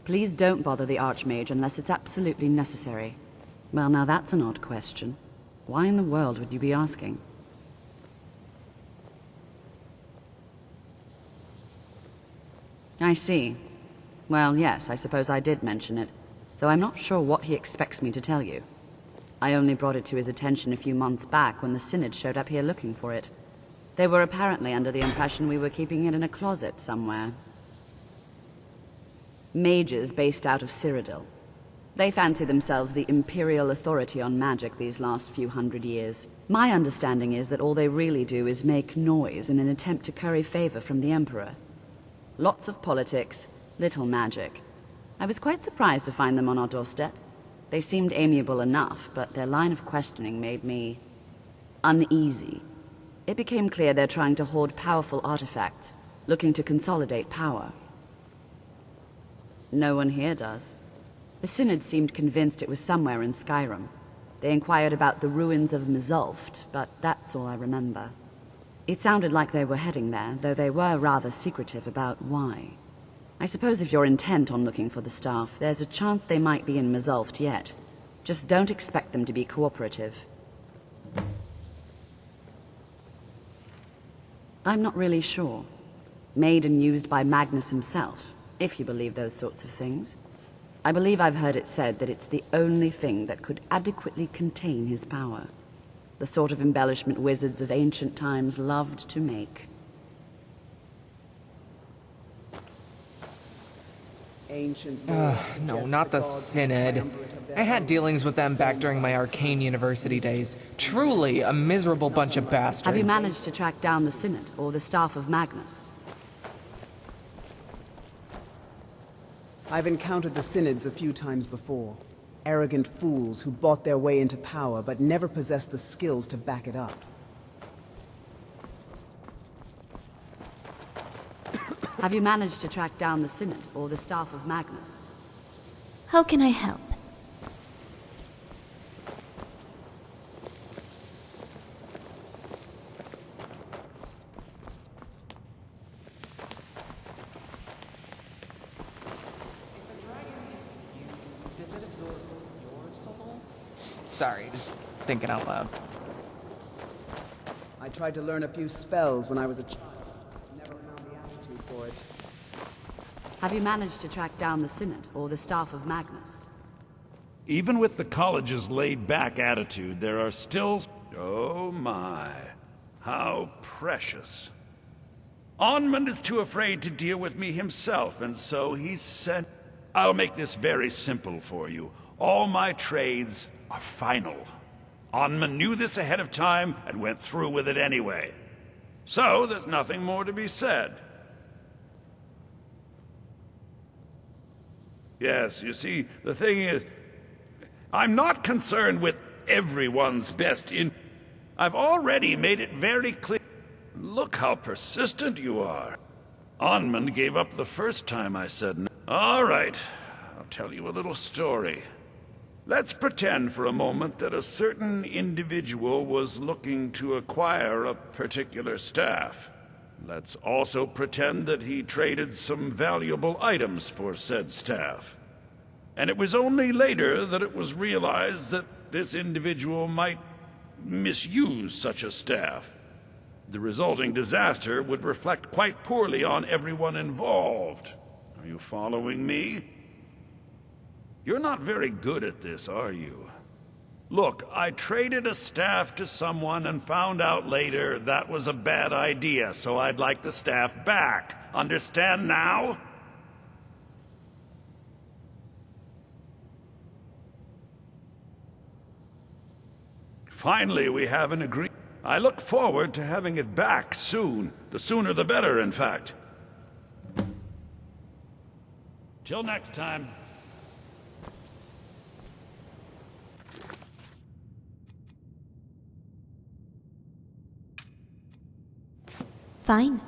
Please don't bother the Archmage unless it's absolutely necessary. Well, now that's an odd question. Why in the world would you be asking? I see. Well, yes, I suppose I did mention it, though I'm not sure what he expects me to tell you. I only brought it to his attention a few months back when the Synod showed up here looking for it. They were apparently under the impression we were keeping it in a closet somewhere. Mages based out of Cyrodiil. They fancy themselves the imperial authority on magic these last few hundred years. My understanding is that all they really do is make noise in an attempt to curry favor from the Emperor. Lots of politics, little magic. I was quite surprised to find them on our doorstep. They seemed amiable enough, but their line of questioning made me uneasy. It became clear they're trying to hoard powerful artifacts, looking to consolidate power. No one here does. The Synod seemed convinced it was somewhere in Skyrim. They inquired about the ruins of Mzulft, but that's all I remember. It sounded like they were heading there, though they were rather secretive about why. I suppose if you're intent on looking for the staff, there's a chance they might be in Mzulft yet. Just don't expect them to be cooperative. I'm not really sure. Made and used by Magnus himself, if you believe those sorts of things. I believe I've heard it said that it's the only thing that could adequately contain his power. The sort of embellishment wizards of ancient times loved to make. No, not the Synod. I had dealings with them back during my arcane university days. Truly a miserable bunch of bastards. Have you managed to track down the Synod, or the staff of Magnus? I've encountered the Synods a few times before. Arrogant fools who bought their way into power but never possessed the skills to back it up. Have you managed to track down the Synod, or the staff of Magnus? How can I help? Sorry, just thinking out loud. I tried to learn a few spells when I was a child. Never found the aptitude for it. Have you managed to track down the Synod, or the staff of Magnus? Even with the college's laid-back attitude, there are still... Oh my, how precious. Onmund is too afraid to deal with me himself, and so he's sent... I'll make this very simple for you. All my trades are final. Onmund knew this ahead of time and went through with it anyway. So there's nothing more to be said. Yes, you see, the thing is, I'm not concerned with everyone's best in... I've already made it very clear. Look how persistent you are. Onmund gave up the first time I said no. All right, I'll tell you a little story. Let's pretend for a moment that a certain individual was looking to acquire a particular staff. Let's also pretend that he traded some valuable items for said staff. And it was only later that it was realized that this individual might misuse such a staff. The resulting disaster would reflect quite poorly on everyone involved. Are you following me? You're not very good at this, are you? Look, I traded a staff to someone and found out later that was a bad idea, so I'd like the staff back. Understand now? Finally, we have an agreement. I look forward to having it back soon. The sooner the better, in fact. Till next time. Fine.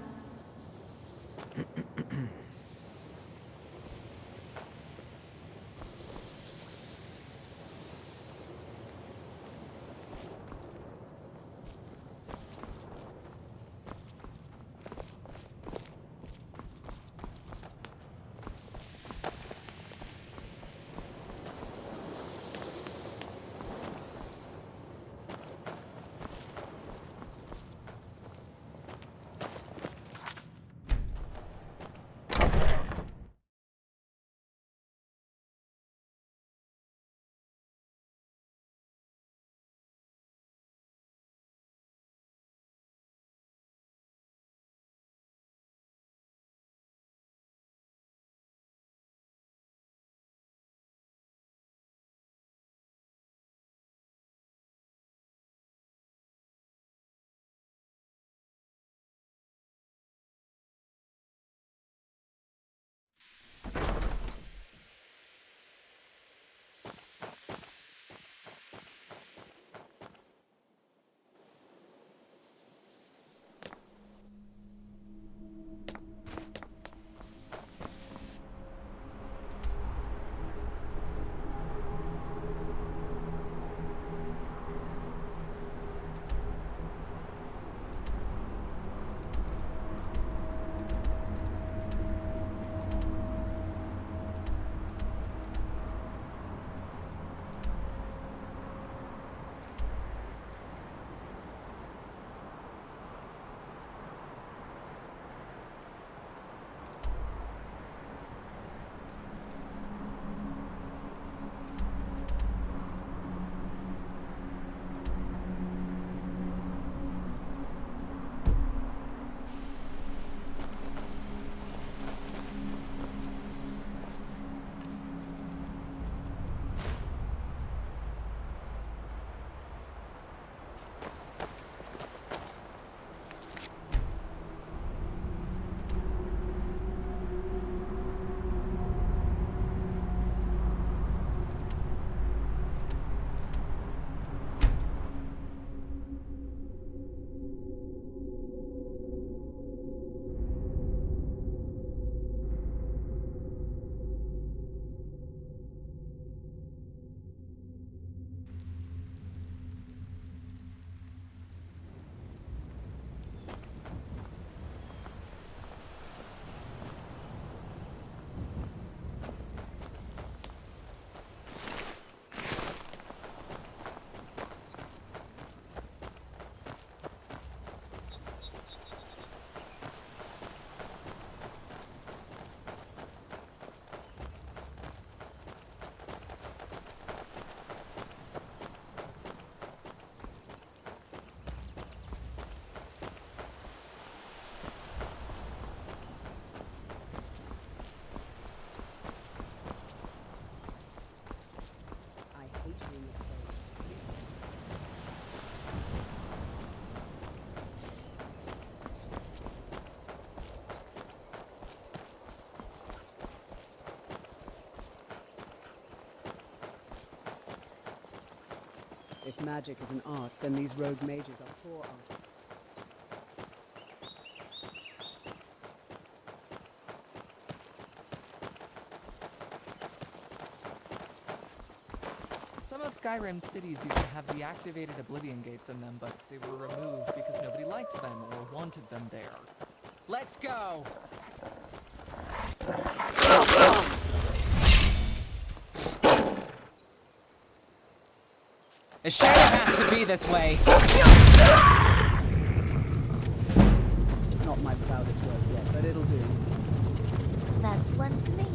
If magic is an art, then these rogue mages are poor artists. Some of Skyrim's cities used to have deactivated Oblivion gates in them, but they were removed because nobody liked them or wanted them there. Let's go! A shadow has to be this way. Not my proudest work yet, but it'll do. That's one for me.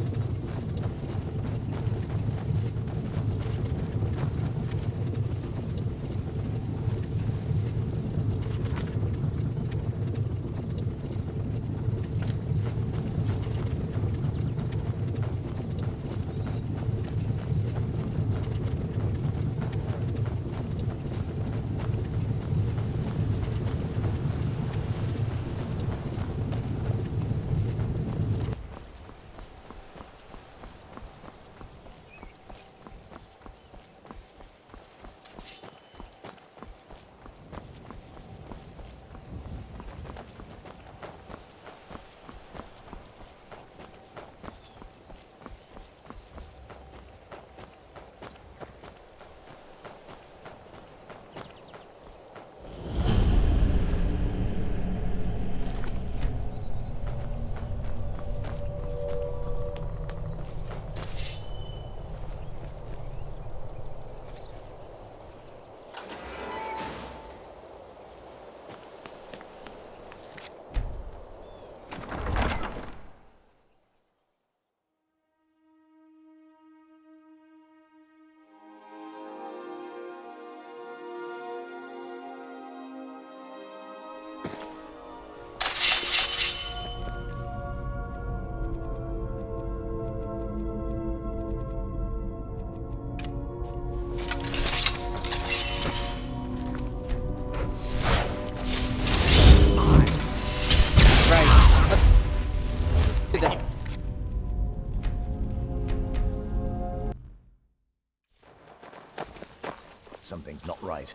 Something's not right.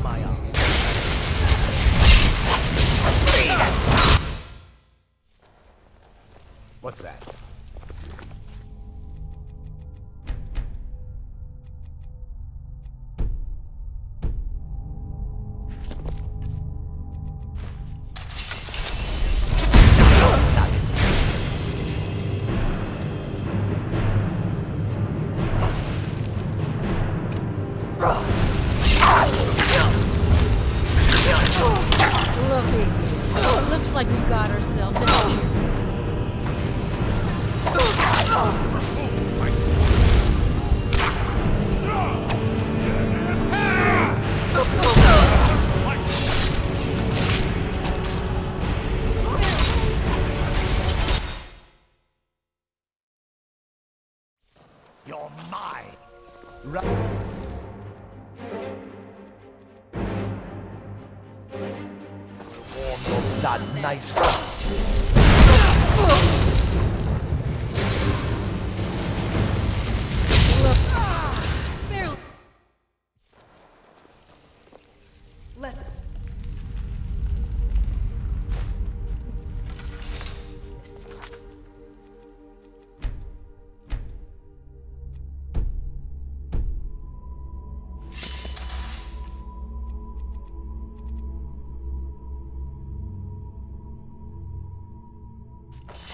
My arm. What's that? Looks like we got ourselves an issue. You're mine! Warm your blood nicely. Let's...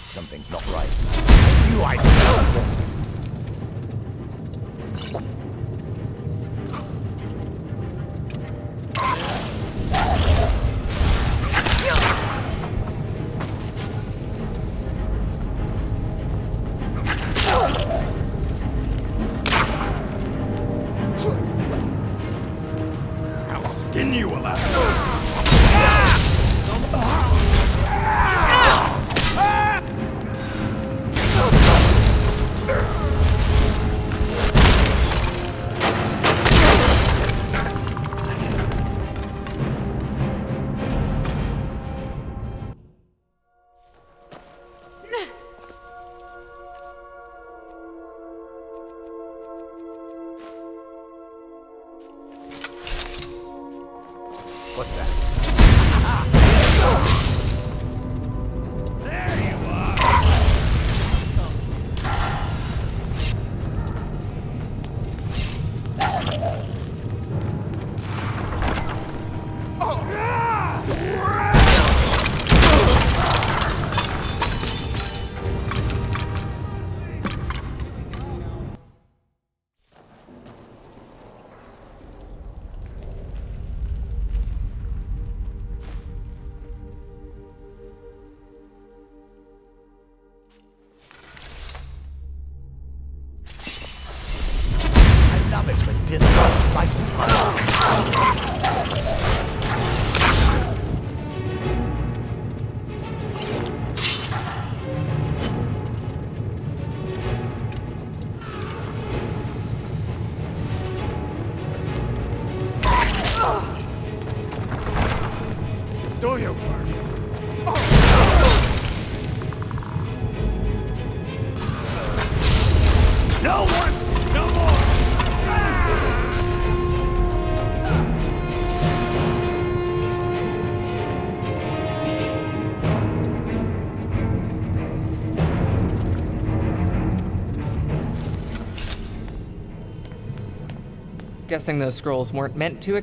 Something's not right. I knew I smelled. I'll skin you alive. What's that? There you are! I love it when dinner comes right into my Do your work. No one! No more! Guessing those scrolls weren't meant to A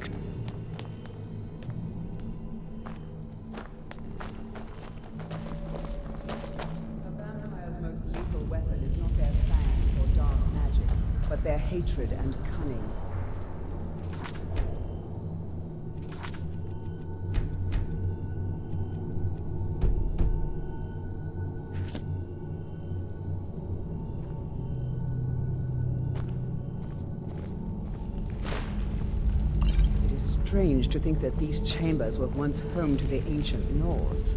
vampire's most lethal weapon is not their fangs or dark magic, but their hatred and cunning. It is strange to think that these chambers were once home to the ancient North.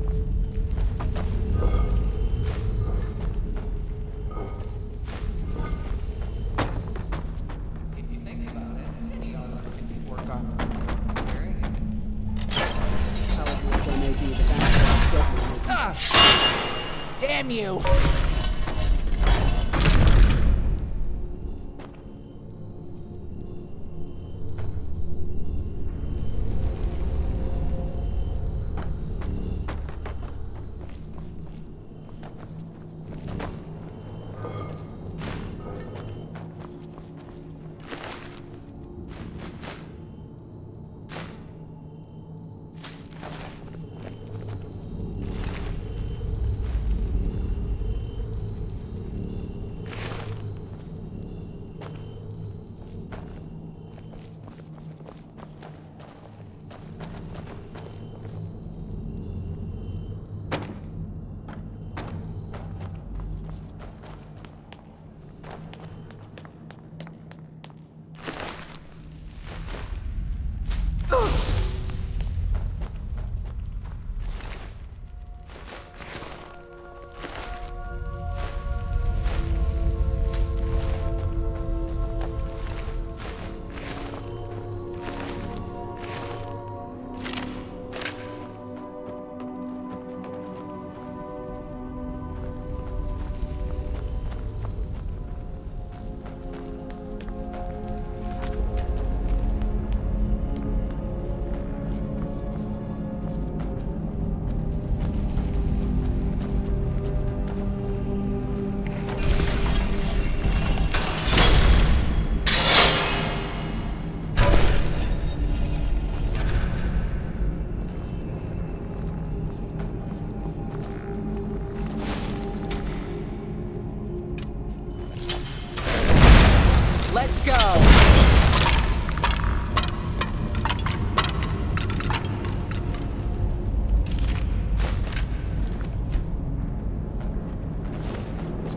If you think about it, any other can be worked on. It's very Powerful as they may be, the vampires definitely Damn you! Let's go!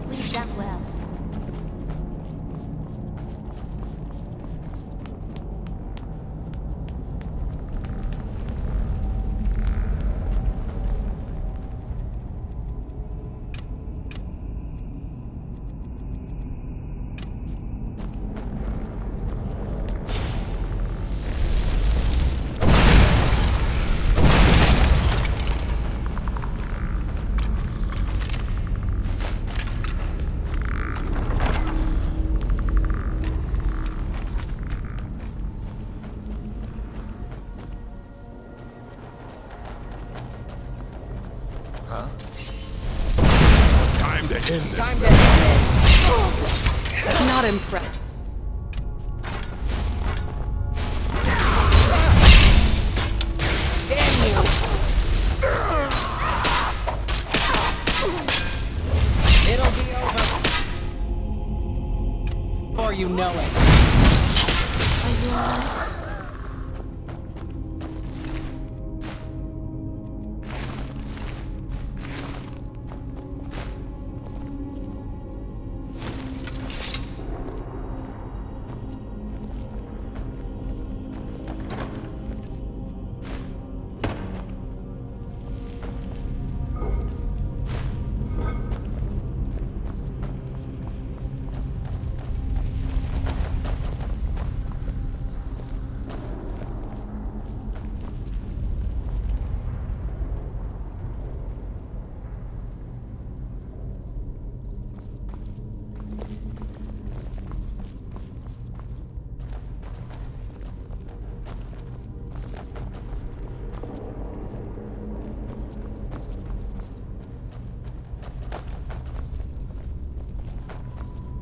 We've done well. Time to end this. Time to end this. Not impressed. Damn you! It'll be over before you know it. Are you alright?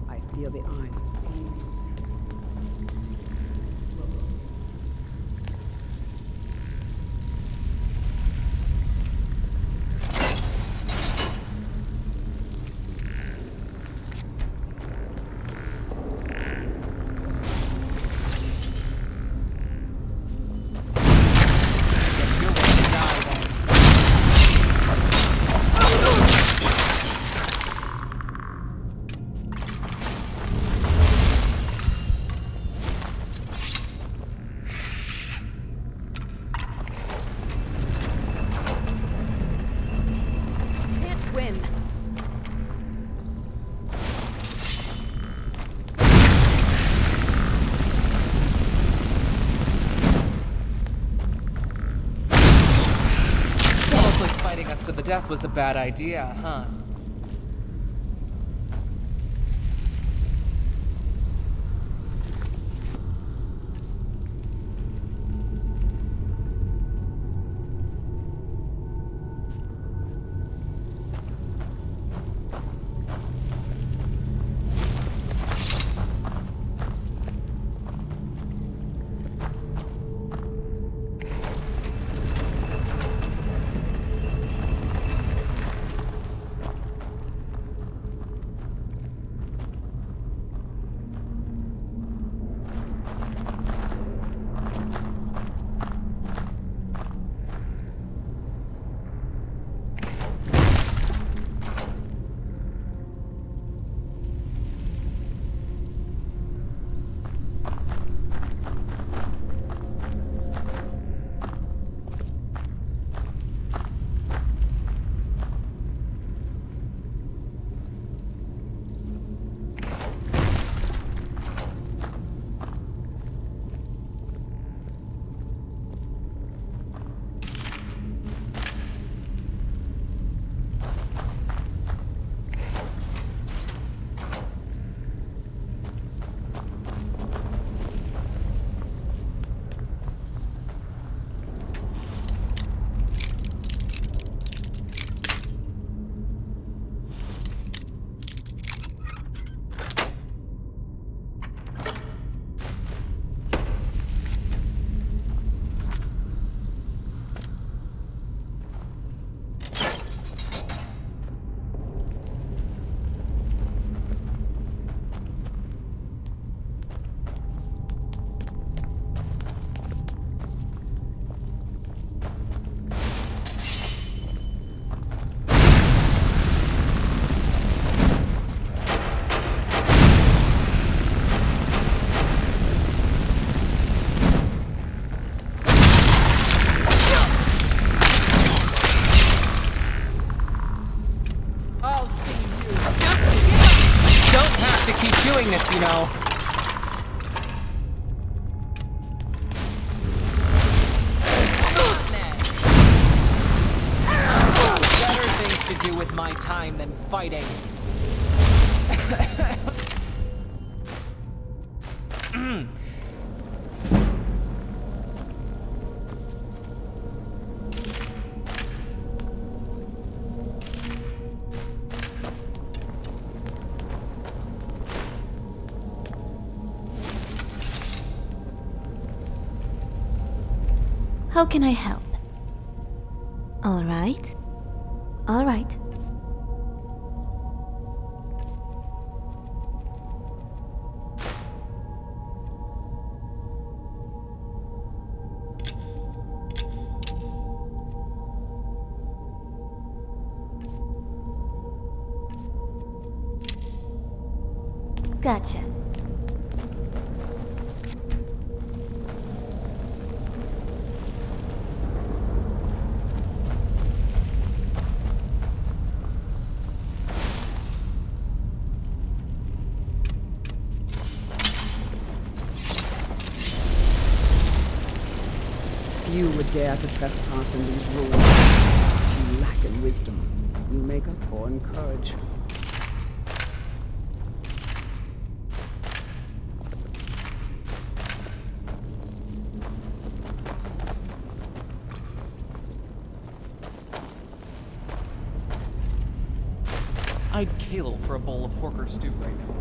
I feel the eyes of fingers. Guess you're going to die then. Can't win. It's almost like fighting us to the death was a bad idea, huh? I'll see you. Don't have to keep doing this, you know. Better things to do with my time than fighting. How can I help? All right. All right. Gotcha. Few would dare to trespass in these ruins. You lack in wisdom. You make up for in courage. I'd kill for a bowl of porker stew right now.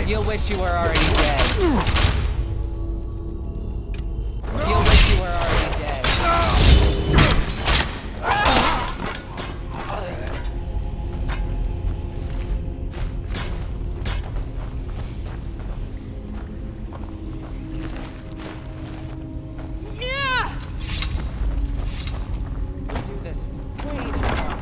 You'll wish you were already dead. You'll wish you were already dead. Yeah! We do this way too often.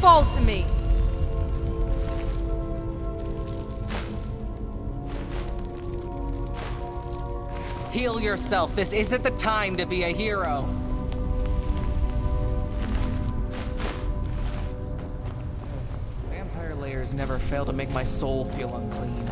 fall to me! Heal yourself. This isn't the time to be a hero. Vampire layers never fail to make my soul feel unclean.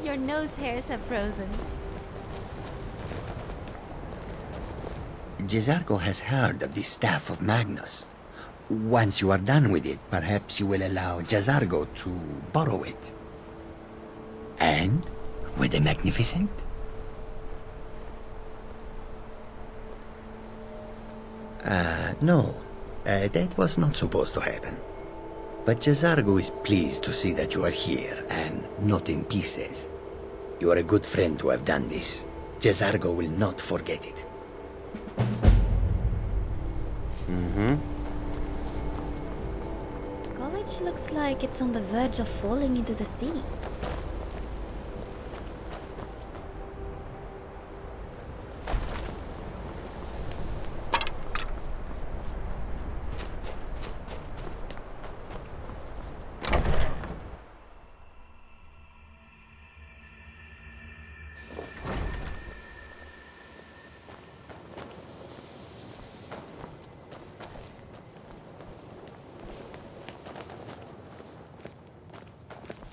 Your nose hairs have frozen. Jizargo has heard of the Staff of Magnus. Once you are done with it, perhaps you will allow Jazargo to borrow it. And? Were they magnificent? No. That was not supposed to happen. But Jazargo is pleased to see that you are here, and not in pieces. You are a good friend to have done this. Jazargo will not forget it. College looks like it's on the verge of falling into the sea.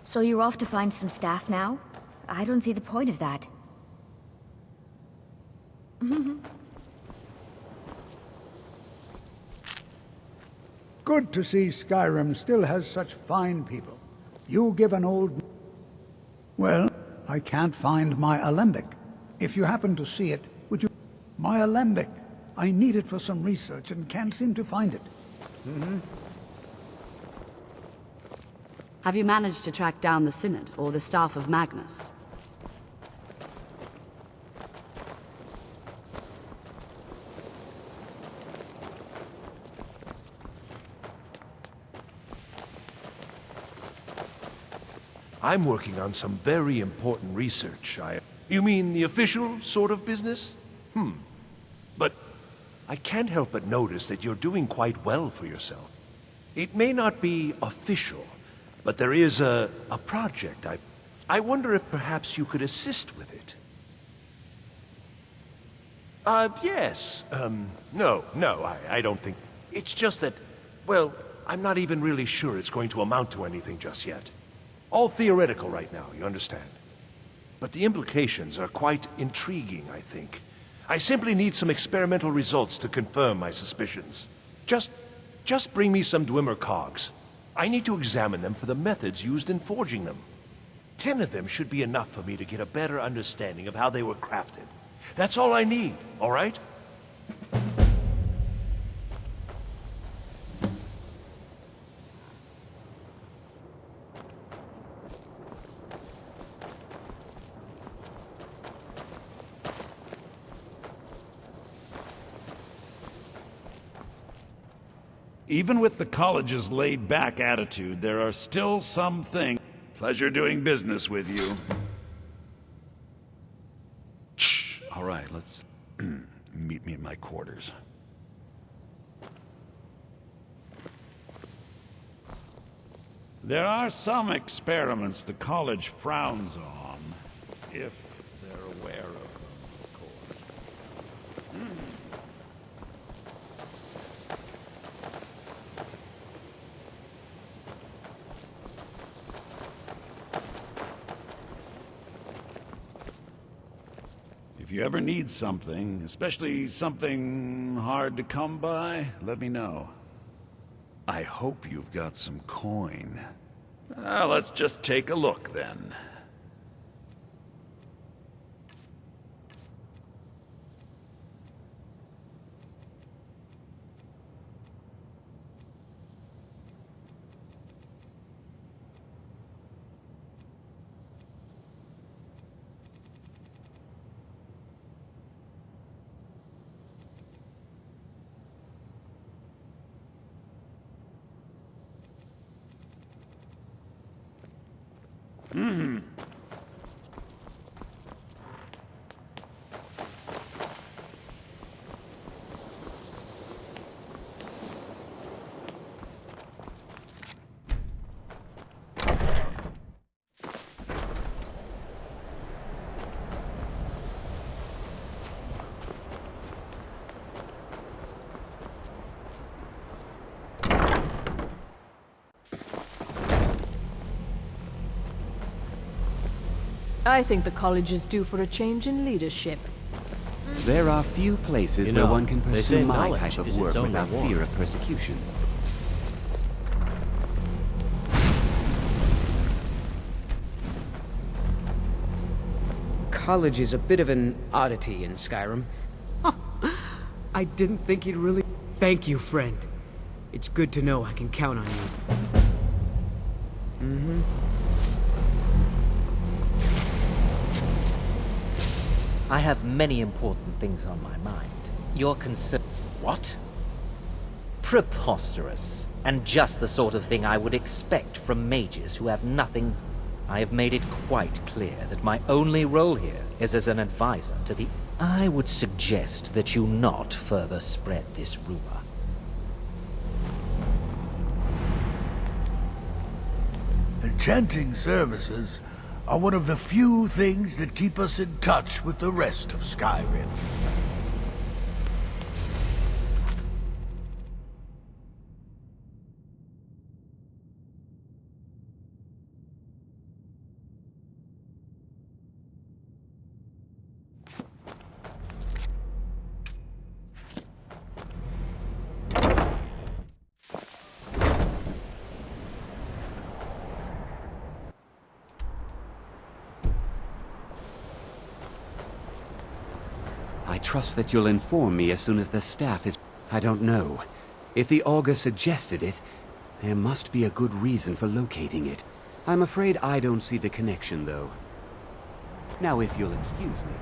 So you're off to find some staff now? I don't see the point of that. Good to see Skyrim still has such fine people. You give an old... Well, I can't find my alembic. If you happen to see it, would you... My alembic. I need it for some research and can't seem to find it. Have you managed to track down the Synod or the staff of Magnus? I'm working on some very important research. You mean the official sort of business? But I can't help but notice that you're doing quite well for yourself. It may not be official, but there is a project. I wonder if perhaps you could assist with it. Yes. No, I don't think... It's just that, well, I'm not even really sure it's going to amount to anything just yet. All theoretical right now, you understand? But the implications are quite intriguing, I think. I simply need some experimental results to confirm my suspicions. Just bring me some Dwemer cogs. I need to examine them for the methods used in forging them. 10 of them should be enough for me to get a better understanding of how they were crafted. That's all I need, all right? Even with the college's laid-back attitude, there are still some things. Pleasure doing business with you. Shh. All right, let's meet me in my quarters. There are some experiments the college frowns on, if they're aware of them, of course. If you ever need something, especially something hard to come by, let me know. I hope you've got some coin. Let's just take a look, then. I think the college is due for a change in leadership. There are few places where one can pursue my type of work without fear of persecution. college is a bit of an oddity in Skyrim. I didn't think you'd really... Thank you, friend. It's good to know I can count on you. I have many important things on my mind. Your concern... What? Preposterous. And just the sort of thing I would expect from mages who have nothing... I have made it quite clear that my only role here is as an advisor to the... I would suggest that you not further spread this rumor. Enchanting services are one of the few things that keep us in touch with the rest of Skyrim. I trust that you'll inform me as soon as the staff is... I don't know. If the augur suggested it, there must be a good reason for locating it. I'm afraid I don't see the connection, though. Now, if you'll excuse me...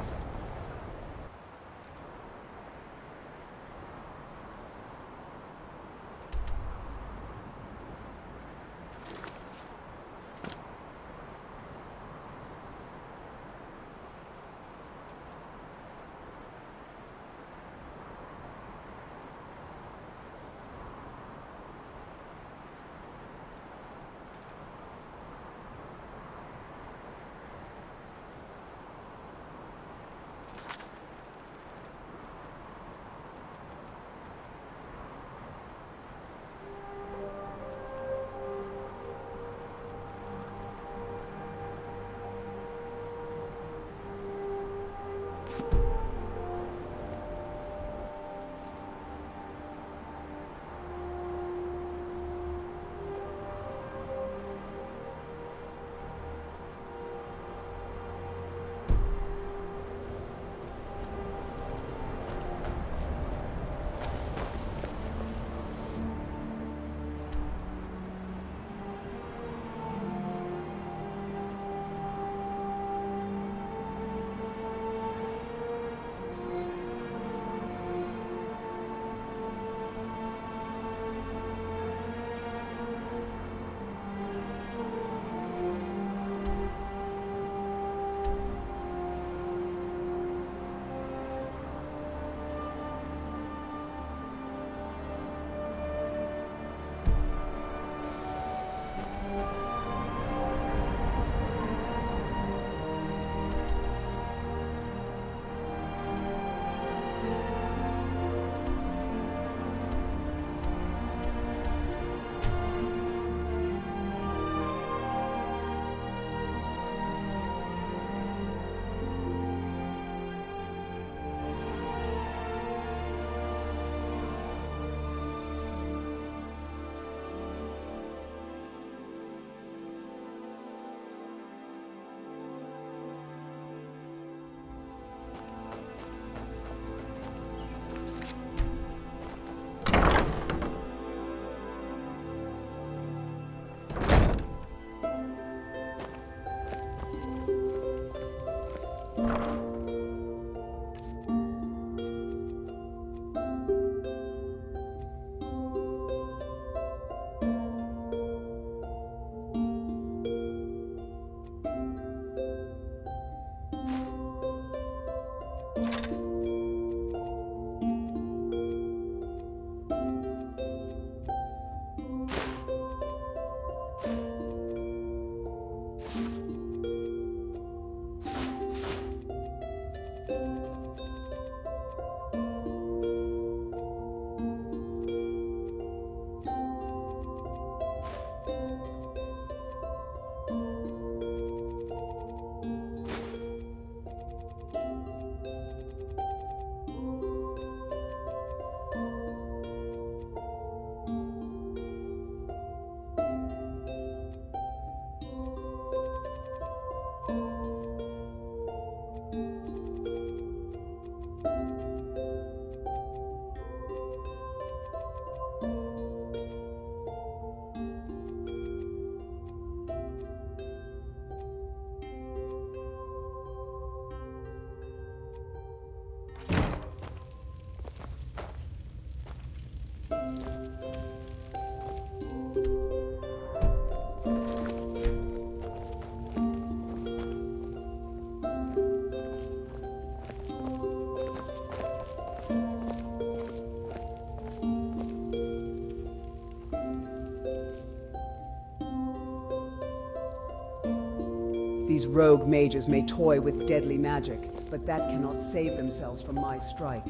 These rogue mages may toy with deadly magic, but that cannot save themselves from my strike.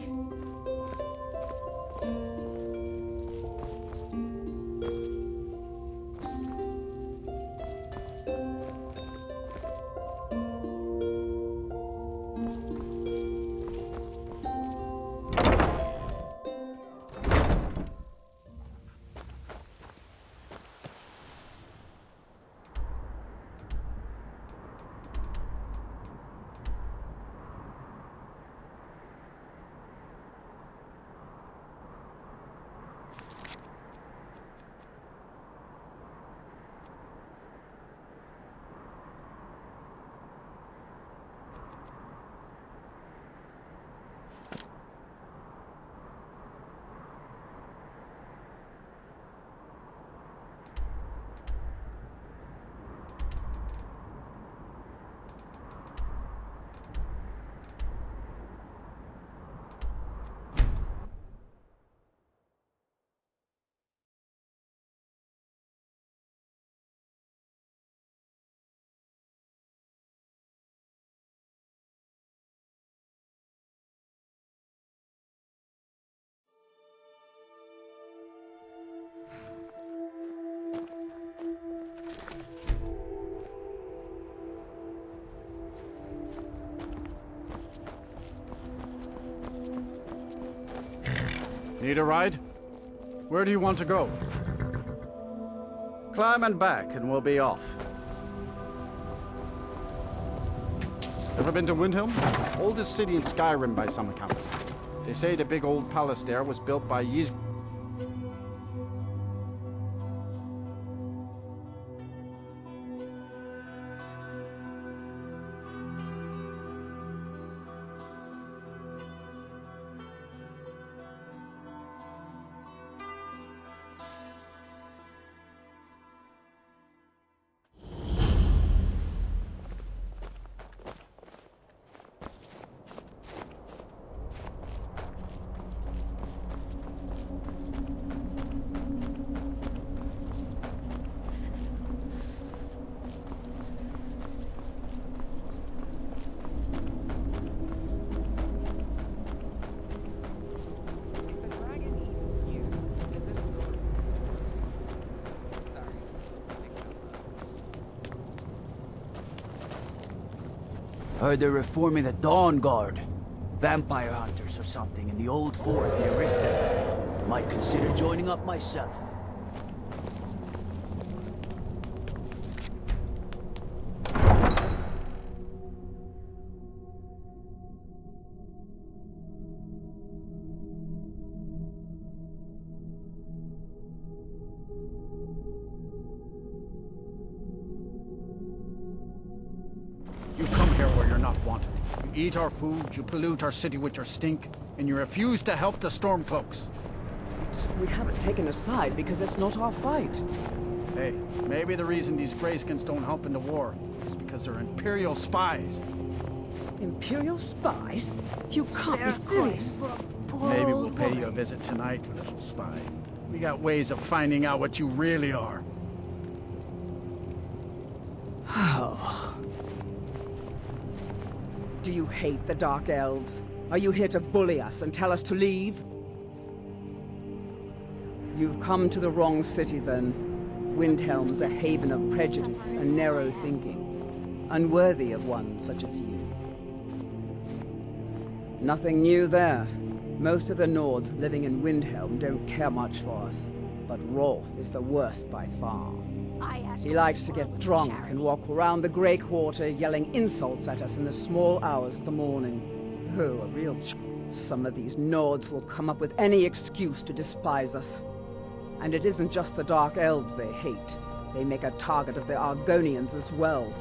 Need a ride? Where do you want to go? Climb and back, and we'll be off. Ever been to Windhelm? Oldest city in Skyrim by some accounts. They say the big old palace there was built by Ys... Heard they're reforming the Dawn Guard. Vampire hunters or something in the old fort near Riften. Might consider joining up myself. You come here where you're not wanted. You eat our food, you pollute our city with your stink, and you refuse to help the Stormcloaks. We haven't taken a side because it's not our fight. Hey, maybe the reason these Greyskins don't help in the war is because they're Imperial spies. Imperial spies? You can't be serious. Maybe we'll pay you a visit tonight, little spy. We got ways of finding out what you really are. Oh. Do you hate the Dark Elves? Are you here to bully us and tell us to leave? You've come to the wrong city, then. Windhelm's a haven of prejudice and narrow thinking, unworthy of one such as you. Nothing new there. Most of the Nords living in Windhelm don't care much for us, but Rolf is the worst by far. He likes to get drunk and walk around the Grey Quarter yelling insults at us in the small hours of the morning. Oh, a real Some of these Nords will come up with any excuse to despise us. And it isn't just the Dark Elves they hate. They make a target of the Argonians as well.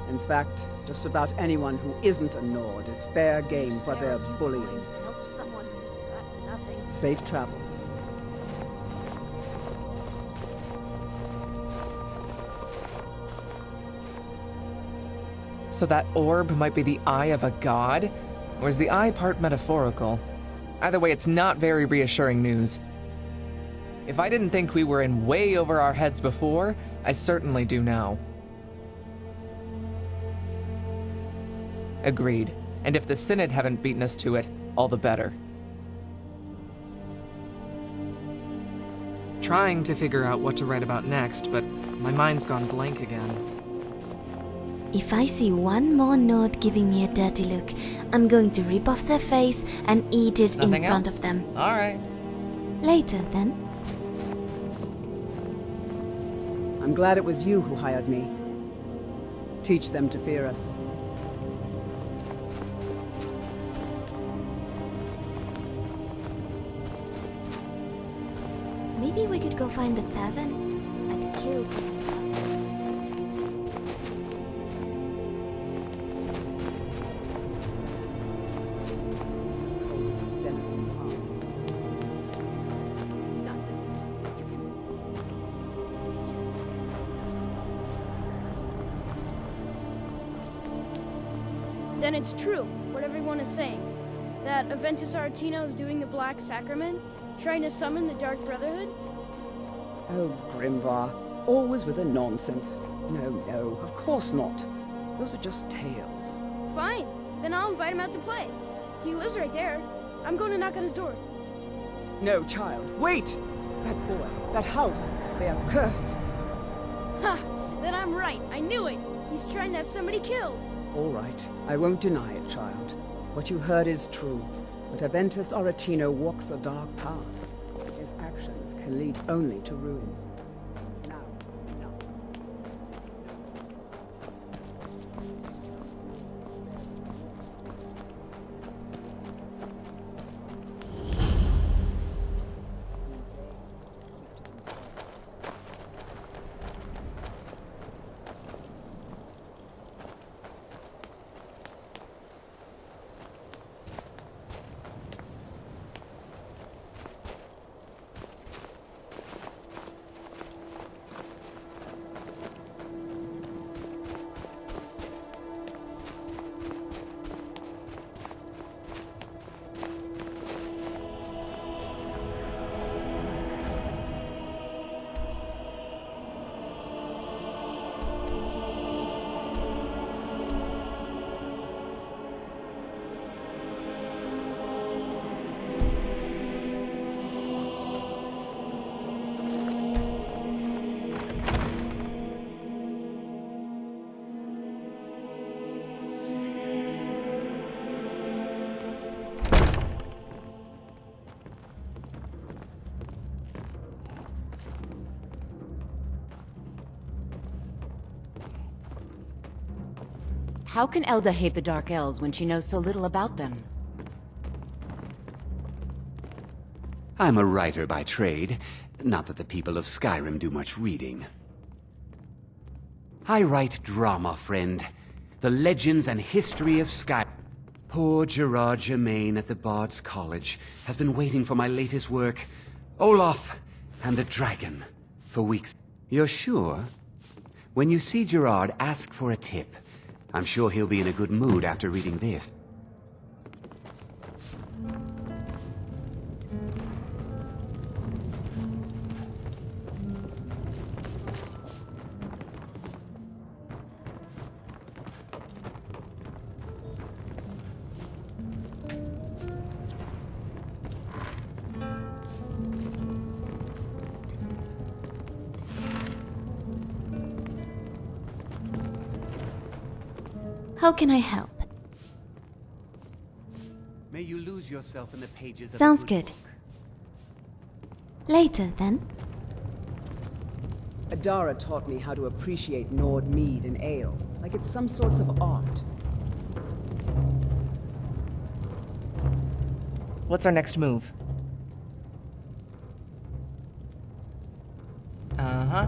In fact, just about anyone who isn't a Nord is fair game for their bullying. Safe travels. So that orb might be the eye of a god? Or is the eye part metaphorical? Either way, it's not very reassuring news. If I didn't think we were in way over our heads before, I certainly do now. Agreed. And if the Synod haven't beaten us to it, all the better. Trying to figure out what to write about next, but my mind's gone blank again. If I see one more Nord giving me a dirty look, I'm going to rip off their face and eat it in front of them. Alright. Later, then. I'm glad it was you who hired me. Teach them to fear us. Maybe we could go find the tavern. I'd kill for some. It's as cold as its denizens' hearts. Then it's true, what everyone is saying. That Aventus Aretino is doing the Black Sacrament, trying to summon the Dark Brotherhood? Oh, Grimvar. Always with the nonsense. No, of course not. Those are just tales. Fine, then I'll invite him out to play. He lives right there. I'm going to knock on his door. No, child, wait! That boy, that house, they are cursed. Ha! Then I'm right, I knew it! He's trying to have somebody killed. All right, I won't deny it, child. What you heard is true. But Aventus Aretino walks a dark path. His actions can lead only to ruin. Now. How can Elda hate the Dark Elves when she knows so little about them? I'm a writer by trade. Not that the people of Skyrim do much reading. I write drama, friend. The legends and history of Skyrim. Poor Gerard Germain at the Bard's College has been waiting for my latest work, Olaf and the Dragon, for weeks. You're sure? When you see Gerard, ask for a tip. I'm sure he'll be in a good mood after reading this. How can I help? May you lose yourself in the pages of Sounds a good. book. Later, then. Adara taught me how to appreciate Nord mead and ale, like it's some sorts of art. What's our next move? Uh-huh.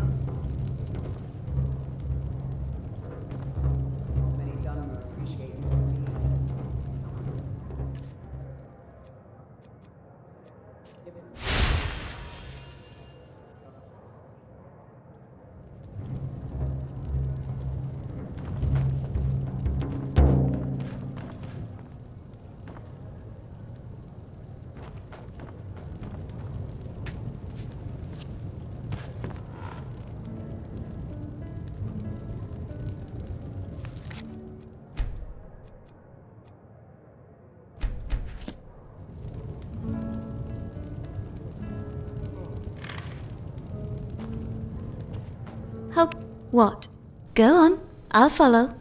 What? Go on, I'll follow.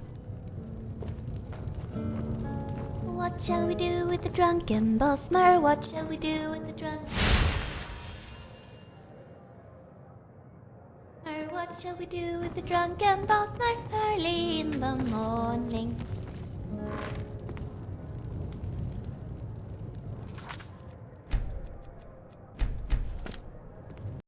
What shall we do with the drunken bossmer? What shall we do with the drunken... What shall we do with the drunken bossmer early in the morning?